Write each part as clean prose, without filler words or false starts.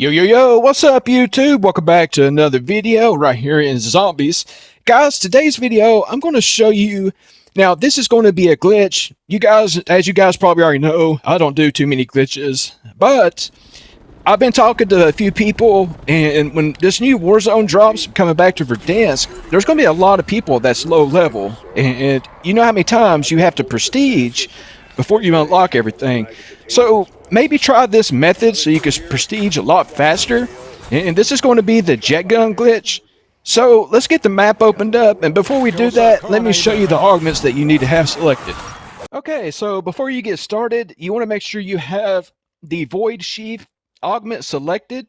Yo, yo, yo, what's up, YouTube? Welcome back to another video right here in Zombies. Guys, today's video, I'm going to show you. Now, this is going to be a glitch. You guys, as you guys probably already know, I don't do too many glitches. But I've been talking to a few people, and when this new Warzone drops coming back to Verdansk, there's going to be a lot of people that's low level. And you know how many times you have to prestige before you unlock everything. So maybe try this method so you can prestige a lot faster. And this is going to be the jet gun glitch. So let's get the map opened up. And before we do that, let me show you the augments that you need to have selected. Okay, so before you get started, you want to make sure you have the Void Sheath augment selected.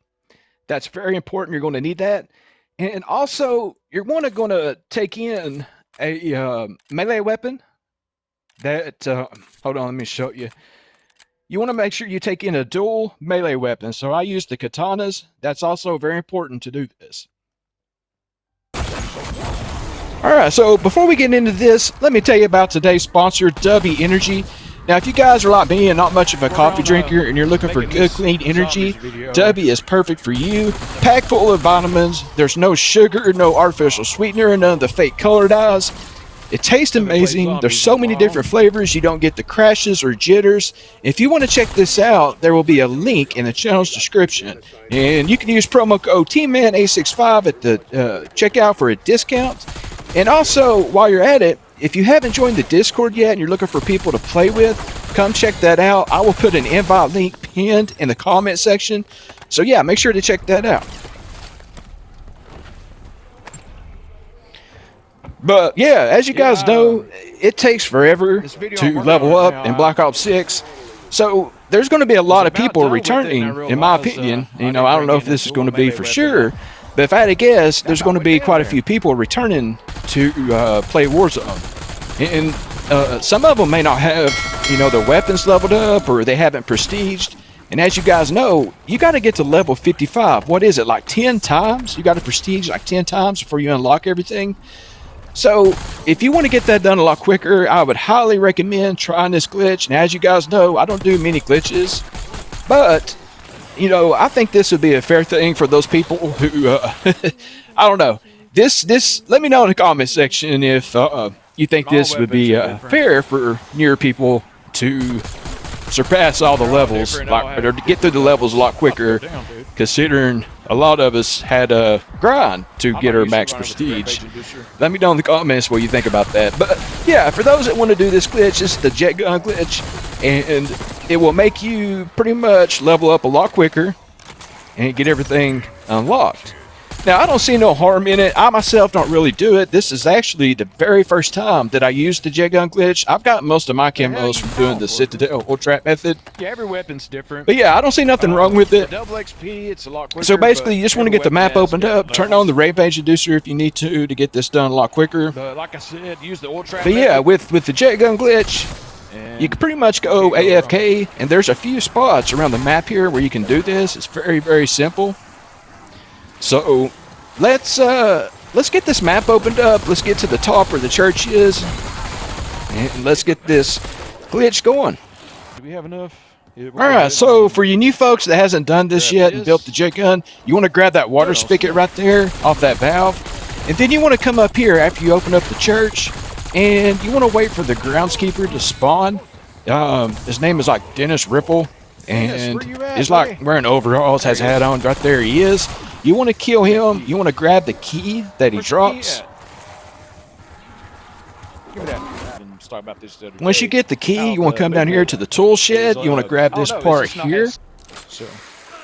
That's very important. You're going to need that. And also, you're going to take in a melee weapon. That, hold on, let me show you. You want to make sure you take in a dual melee weapon. So I use the katanas. That's also very important to do this. Alright, so before we get into this, let me tell you about today's sponsor, W Energy. Now, if you guys are like me and not much of a coffee drinker and you're looking for good, clean energy, W is perfect for you. Packed full of vitamins. There's no sugar, no artificial sweetener, none of the fake color dyes. It tastes amazing. There's so many different flavors. You don't get the crashes or jitters. If you want to check this out, there will be a link in the channel's description. And you can use promo code TMAN865 at the checkout for a discount. And also, while you're at it, if you haven't joined the Discord yet and you're looking for people to play with, come check that out. I will put an invite link pinned in the comment section. So yeah, make sure to check that out. But yeah, as you guys know, it takes forever to level up in Black Ops 6. So there's going to be a lot of people returning, in my opinion. You know, I don't know if this is going to be for sure, but if I had to guess, there's going to be quite a few people returning to play Warzone. And some of them may not have, you know, their weapons leveled up or they haven't prestiged. And as you guys know, you got to get to level 55. What is it, like 10 times? You got to prestige like 10 times before you unlock everything. So, if you want to get that done a lot quicker, I would highly recommend trying this glitch. And as you guys know, I don't do many glitches, but, you know, I think this would be a fair thing for those people who, I don't know. Let me know in the comment section if you think this would be fair for newer people to surpass all the levels, or to get through the levels a lot quicker, considering a lot of us had a grind to get our max prestige. Let me know in the comments what you think about that. But yeah, for those that want to do this glitch, this is the jet gun glitch, and it will make you pretty much level up a lot quicker and get everything unlocked. Now, I don't see no harm in it. I myself don't really do it. This is actually the very first time that I used the jet gun glitch. I've got most of my camos from doing the Citadel or trap method. Yeah, every weapon's different. But yeah, I don't see nothing wrong with it. Double XP, it's a lot quicker. So basically, you just want to get the map opened up, turn on the Rampage Inducer if you need to get this done a lot quicker. But like I said, use the oil trap But yeah, with the jet gun glitch, you can pretty much go AFK, and there's a few spots around the map here where you can do this. It's very, very simple. So let's get this map opened up. Let's get to the top where the church is, and let's get this glitch going. Do we have enough? All right, so for you new folks that hasn't done this yet and built the jet gun, you want to grab that water spigot right there off that valve, and then you want to come up here after you open up the church, and you want to wait for the groundskeeper to spawn. His name is like Dennis Ripple, and he's like wearing overalls, has a hat on. Right there he is. You want to kill him. You want to grab the key that he drops. Give me that. Talk about this Once you get the key, you want to come down here to the tool shed. You want to grab this part here.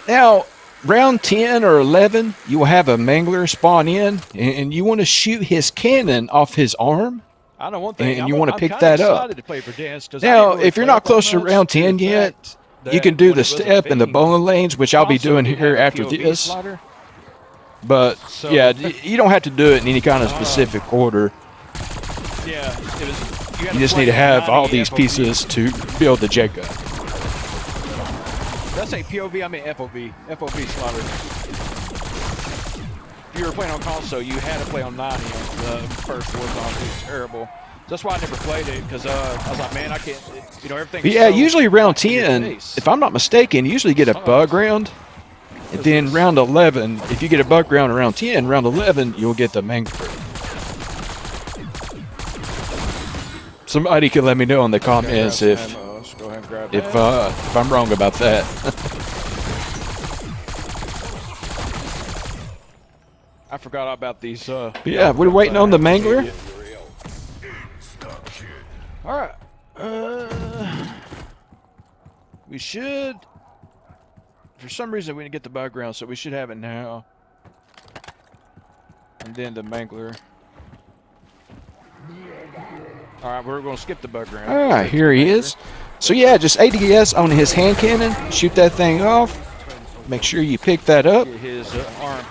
Now, round 10 or 11, you will have a mangler spawn in, and you want to shoot his cannon off his arm. I know one thing. And you want to pick that up. Now, if you're not close to round 10 yet, you can do the step and the bowling lanes, which I'll be doing here after this. But yeah, you don't have to do it in any kind of specific order. Yeah, you just need to have all these pieces to build the jet gun. Did I say POV? I mean FOV. FOV slaughter. If you were playing on console, you had to play on 90 on the first Warzone. It was terrible. That's why I never played it, because I was like, man, I can't, you know, everything. Yeah, usually round 10, if I'm not mistaken, you usually get a bug round. And then round 11, if you get a buck round around 10, round 11, you'll get the mangler. Somebody can let me know in the comments if I'm wrong about that. I forgot about these. Yeah, we're waiting on the mangler. All right. We should. For some reason, we didn't get the background, so we should have it now. And then the mangler. All right, we're going to skip the background. All right, here he is. So yeah, just ADS on his hand cannon. Shoot that thing off. Make sure you pick that up.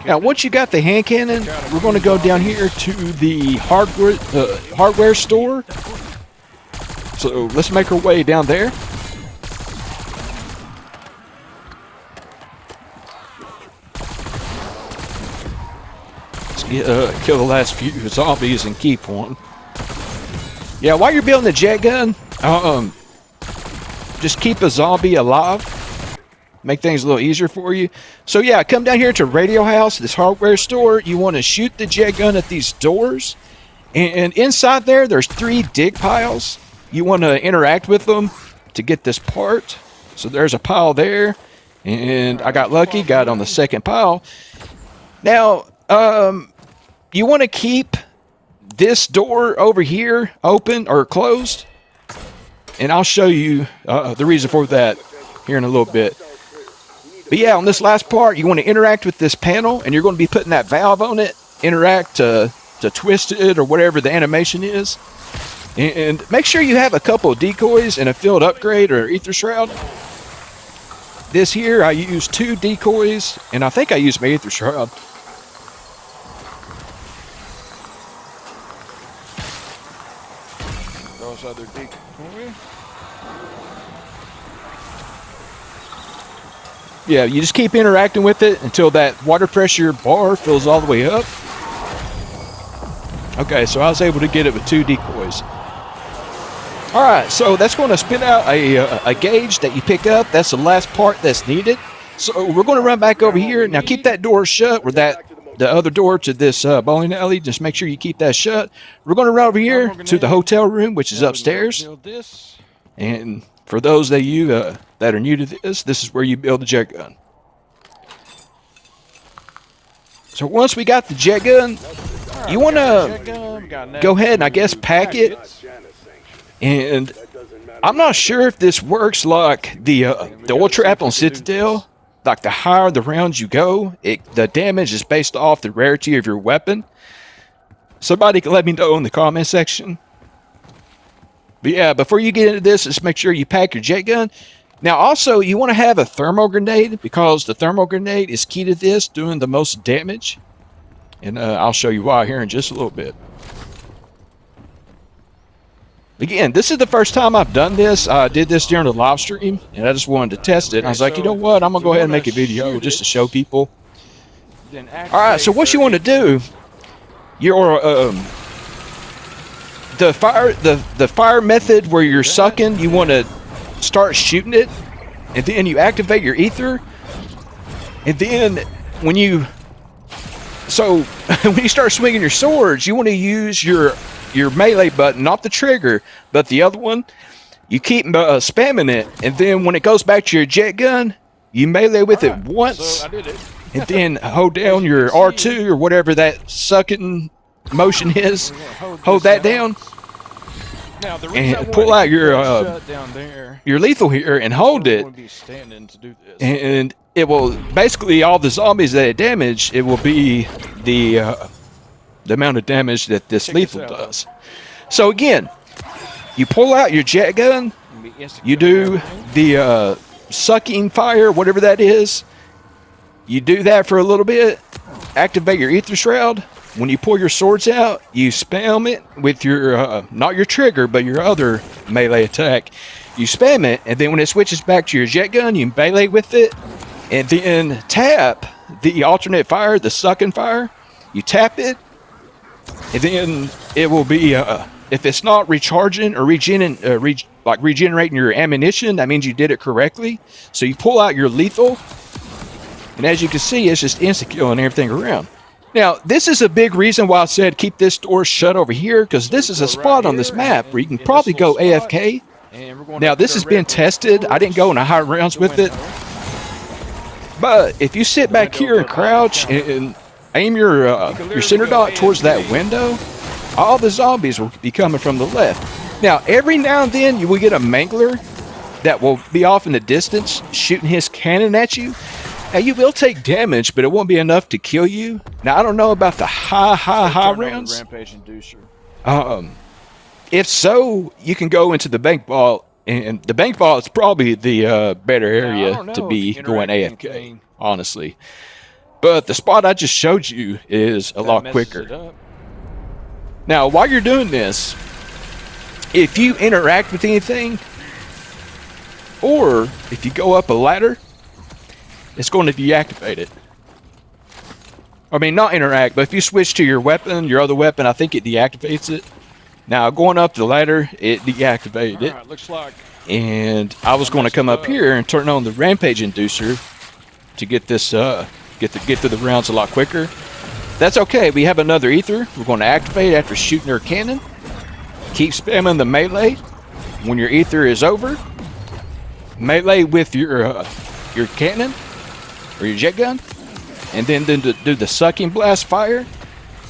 Now, once you got the hand cannon, we're going to go down here to the hardware store. So let's make our way down there. Let's get, kill the last few zombies and keep one. Yeah, while you're building the jet gun, just keep a zombie alive. Make things a little easier for you. So yeah, come down here to Radio House, this hardware store. You want to shoot the jet gun at these doors. And inside there, there's 3 dig piles. You want to interact with them to get this part. So there's a pile there. And I got lucky, got on the second pile. Now, you want to keep this door over here open or closed. And I'll show you the reason for that here in a little bit. But yeah, on this last part, you want to interact with this panel, and you're going to be putting that valve on it. Interact to twist it or whatever the animation is. And make sure you have a couple of decoys and a field upgrade or ether shroud. This here, I use 2 decoys, and I think I used my ether shroud. Those other decoys. Yeah, you just keep interacting with it until that water pressure bar fills all the way up. Okay, so I was able to get it with 2 decoys. All right, so that's going to spit out a gauge that you pick up. That's the last part that's needed. So we're going to run back over here. Now keep that door shut, or the other door to this bowling alley. Just make sure you keep that shut. We're going to run over here to the hotel room, which is upstairs. And for those of you that are new to this is where you build the jet gun. So once we got the jet gun, you want to go ahead and I guess pack it. And I'm not sure if this works like the oil trap on Citadel. Like the higher the rounds you go, the damage is based off the rarity of your weapon. Somebody can let me know in the comment section. But yeah, before you get into this, just make sure you pack your jet gun. Now also, you want to have a thermal grenade because the thermal grenade is key to this, doing the most damage. And I'll show you why here in just a little bit. Again, this is the first time I've done this. I did this during the live stream, and I just wanted to test it. And I was like, you know what? I'm going to go ahead and make a video just to show people. Alright, so what you want to do, your the fire method where you're sucking, you want to start shooting it, and then you activate your ether, and then when you start swinging your swords, you want to use your melee button, not the trigger, but the other one. You keep spamming it, and then when it goes back to your jet gun, you melee with it once, so I did it. and then hold down your R2 or whatever that sucking motion is. Hold that down, Now, the and pull out your lethal here and hold it, and it will basically all the zombies that it damaged. It will be the amount of damage that this lethal does. So again, you pull out your jet gun, you do the sucking fire, whatever that is. You do that for a little bit, activate your ether shroud. When you pull your swords out, you spam it with your, not your trigger, but your other melee attack. You spam it, and then when it switches back to your jet gun, you melee with it, and then tap the alternate fire, the sucking fire. You tap it, and then it will be, if it's not recharging or regenerating your ammunition, that means you did it correctly. So you pull out your lethal, And as you can see, it's just insta-killing everything around. Now, this is a big reason why I said keep this door shut over here, because this is a spot on this map where you can probably go AFK. Now, this has been tested. I didn't go into high rounds with it. But if you sit back here and crouch and aim your center dot towards that window, all the zombies will be coming from the left. Now, every now and then you will get a mangler that will be off in the distance shooting his cannon at you. Now, you will take damage, but it won't be enough to kill you. Now, I don't know about the high rounds. If so, you can go into the bank vault, and the bank vault is probably the better area to be going AFK, honestly. But the spot I just showed you is a lot quicker. Now, while you're doing this, if you interact with anything, or if you go up a ladder, it's going to deactivate it. I mean, not interact, but if you switch to your weapon, your other weapon, I think it deactivates it. Now, going up the ladder, it deactivated it. Right, looks like, and I was going to come up here and turn on the rampage inducer to get this, get through the rounds a lot quicker. That's okay. We have another ether. We're going to activate after shooting our cannon. Keep spamming the melee. When your ether is over, melee with your cannon or your jet gun, and then do the sucking blast fire.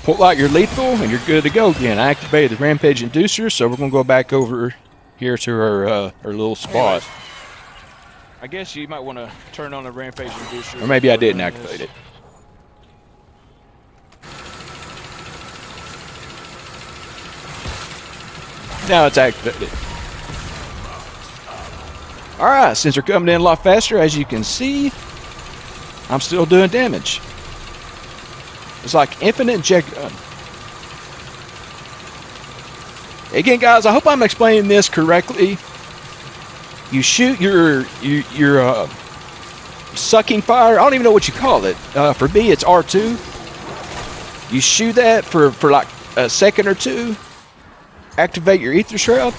Pull out your lethal, and you're good to go again. I activated the rampage inducer, so we're going to go back over here to our little spot. Anyways, I guess you might want to turn on the rampage inducer. Or maybe I didn't activate it. Now it's activated. Alright, since they're coming in a lot faster, as you can see, I'm still doing damage. It's like infinite jet gun. Again, guys, I hope I'm explaining this correctly. You shoot your sucking fire. I don't even know what you call it. For me, it's R2. You shoot that for like a second or two. Activate your ether shroud.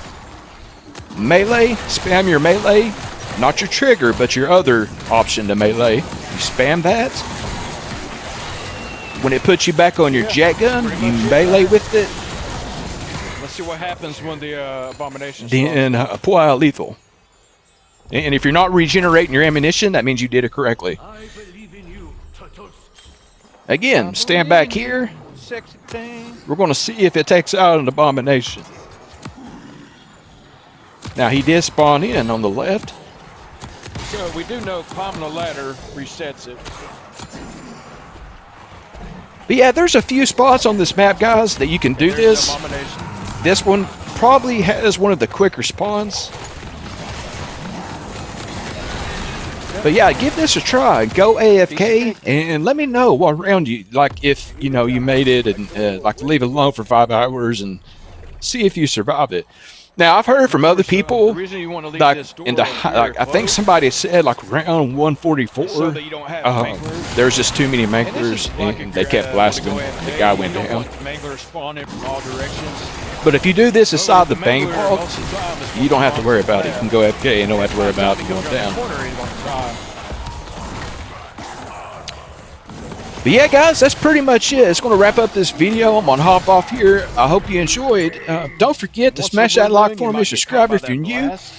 Melee. Spam your melee. Not your trigger, but your other option to melee. You spam that. When it puts you back on your jet gun, you melee with it. Let's see what happens when the abomination. Then pull out lethal. And if you're not regenerating your ammunition, that means you did it correctly. I believe in you, Turtles. Again, stand back here. Sexy thing. We're going to see if it takes out an abomination. Now, he did spawn in on the left. So we do know climbing the ladder resets it. But yeah, there's a few spots on this map, guys, that you can do There's this. the abomination. This one probably has one of the quicker spawns. But yeah, give this a try. Go AFK and let me know what round you like. If you know you made it, and like leave it alone for 5 hours and see if you survive it. Now I've heard from other people, The reason you want to leave like this door in the over here like I think closed somebody said like round 144. so that you don't have manglers. There's just too many And this manglers, is like and if they you're, kept blasting want them. to go The AFK, guy you went don't down. want manglers spawning from all directions. But if you do this inside the bank mangler vault, most of the time is you don't have to worry going about it. You can go AFK and don't have to worry about it going Around the down. corner, he's gonna die. But yeah, guys, that's pretty much it. It's going to wrap up this video. I'm going to hop off here. I hope you enjoyed. Don't forget to Once smash the that like wood for you me, might get subscribe caught if by you're that new. blast.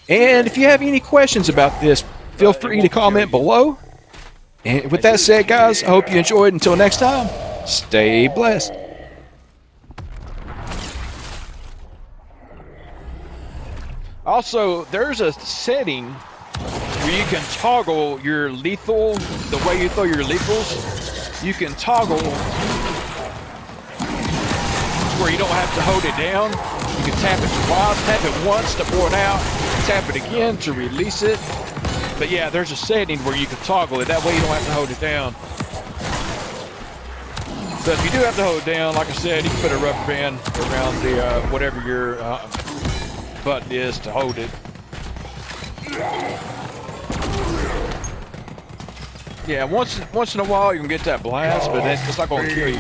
And if you have any questions about this, feel free to comment below. And with that said, guys, I hope you enjoyed. Until next time, stay blessed. Also, there's a setting where you can toggle your lethal, the way you throw your lethals. You can toggle where you don't have to hold it down. You can tap it twice, tap it once to pour it out, tap it again to release it. But yeah, there's a setting where you can toggle it. That way you don't have to hold it down. So if you do have to hold it down, like I said, you can put a rubber band around the whatever your button is to hold it. Yeah, once in a while you can get that blast, but it's not going to kill you.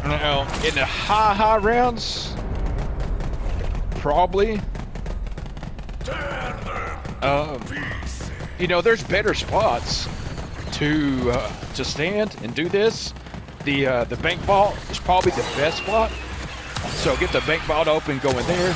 Now, in the high rounds, probably You know, there's better spots to stand and do this. The bank vault is probably the best spot. So get the bank vault open, go in there.